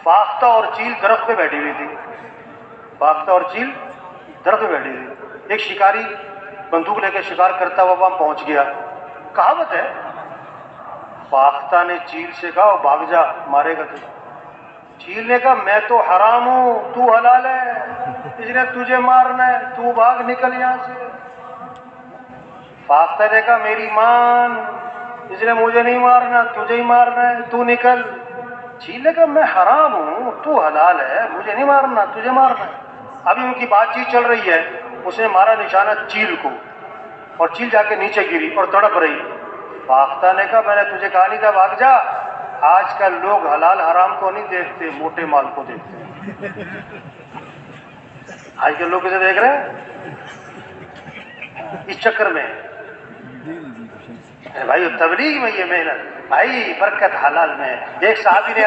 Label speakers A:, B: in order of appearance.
A: फाख्ता और चील दरख्त पे बैठी हुई थी। फाख्ता और चील दरख्त पे बैठी थी। एक शिकारी बंदूक लेकर शिकार करता हुआ वहां पहुंच गया। कहावत है, फाख्ता ने चील से कहा भाग जा, मारेगा तुझे। चील ने कहा मैं तो हराम हूं, तू हलाल है, इसने तुझे मारना है, तू भाग निकल यहां से। फाख्ता ने कहा मेरी मान, इसने मुझे नहीं मारना, तुझे ही मारना है, तू निकल। चील ने कहा मैं हराम हूं, तू हलाल है, मुझे नहीं मारना, तुझे मारना है। अभी उनकी बातचीत चल रही है, उसने मारा निशाना चील को और चील जाके नीचे गिरी और तड़प रही। फाख्ता ने कहा मैंने तुझे कहा नहीं था भाग जा। आजकल लोग हलाल हराम को नहीं देखते, मोटे माल को देखते हैं। आजकल लोग इसे देख रहे हैं इस चक्कर में। भाई तबलीग में ये मेहनत, भाई बरकत हलाल में। एक साहबी ने